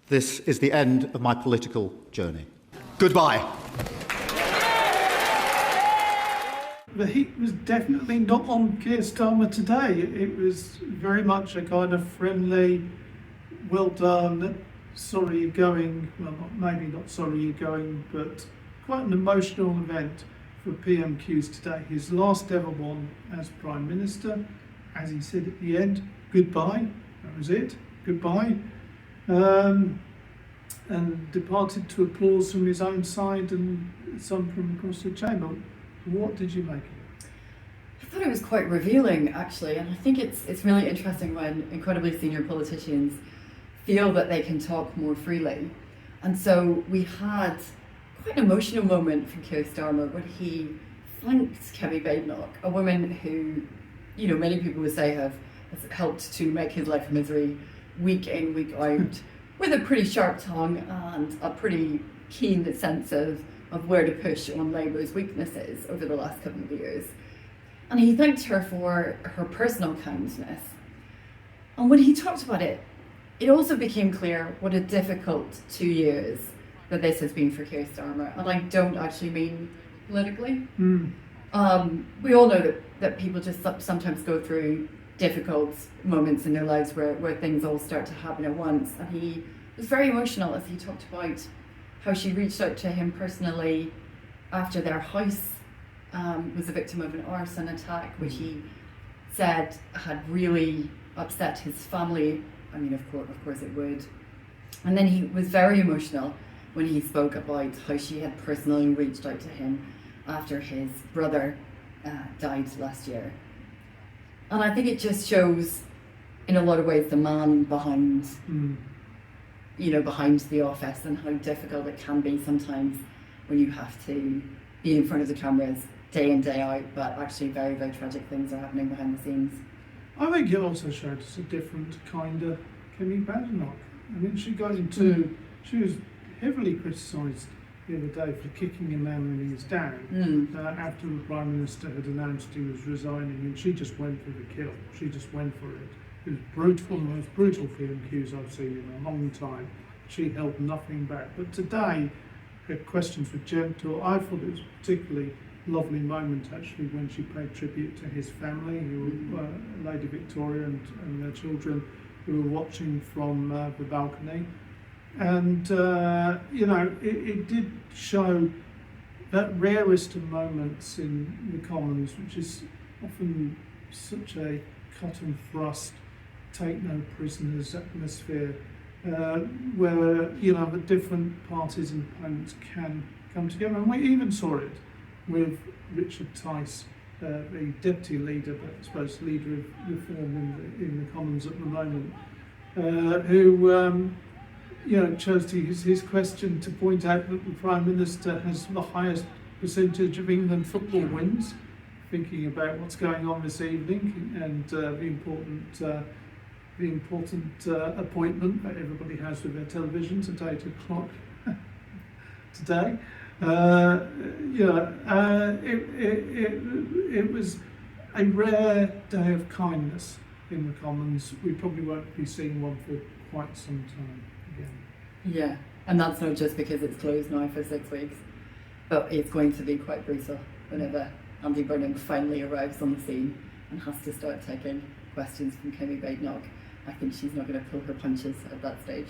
This is the end of my political journey. Goodbye. The heat was definitely not on Keir Starmer today. It was very much a kind of friendly, well done, sorry you're going, well, maybe not sorry you're going, but quite an emotional event for PMQs today. His last ever one as Prime Minister. As he said at the end, goodbye, that was it, goodbye. And departed to applause from his own side and some from across the chamber. What did you make of it? I thought it was quite revealing, actually, and I think it's really interesting when incredibly senior politicians feel that they can talk more freely. And so we had quite an emotional moment from Keir Starmer when he thanked Kemi Badenoch, a woman who, you know, many people would say has helped to make his life a misery week in, week out, with a pretty sharp tongue and a pretty keen sense of where to push on Labour's weaknesses over the last couple of years. And he thanked her for her personal kindness. And when he talked about it, it also became clear what a difficult 2 years that this has been for Keir Starmer. And I don't actually mean politically. We all know that people just sometimes go through difficult moments in their lives where things all start to happen at once. And he was very emotional as he talked about how she reached out to him personally after their house was a victim of an arson attack, which he said had really upset his family. I mean, of course it would. And then he was very emotional when he spoke about how she had personally reached out to him after his brother died last year. And I think it just shows, in a lot of ways, the man behind behind the office and how difficult it can be sometimes when you have to be in front of the cameras day in, day out, but actually very, very tragic things are happening behind the scenes. I think it also showed us a different kind of Kemi Badenoch. I mean, she was heavily criticised the other day for kicking a man when he was down after the Prime Minister had announced he was resigning, and she just went for the kill. She just went for it. It was brutal, the most brutal PMQs I've seen in a long time. She held nothing back. But today, her questions were gentle. I thought it was a particularly lovely moment, actually, when she paid tribute to his family, who were Lady Victoria and their children, who were watching from the balcony. And, it did show that rarest of moments in the Commons, which is often such a cut and thrust, take no prisoners atmosphere, where the different parties and opponents can come together. And we even saw it with Richard Tice, the deputy leader, but I suppose leader of reform in the Commons at the moment, who chose to use his question to point out that the Prime Minister has the highest percentage of England football wins, thinking about what's going on this evening and the important appointment that everybody has with their televisions at 8 o'clock today. It was a rare day of kindness in the Commons. We probably won't be seeing one for quite some time again. Yeah, and that's not just because it's closed now for 6 weeks, but it's going to be quite brutal whenever Andy Burnham finally arrives on the scene and has to start taking questions from Kemi Badenoch. I think she's not going to pull her punches at that stage.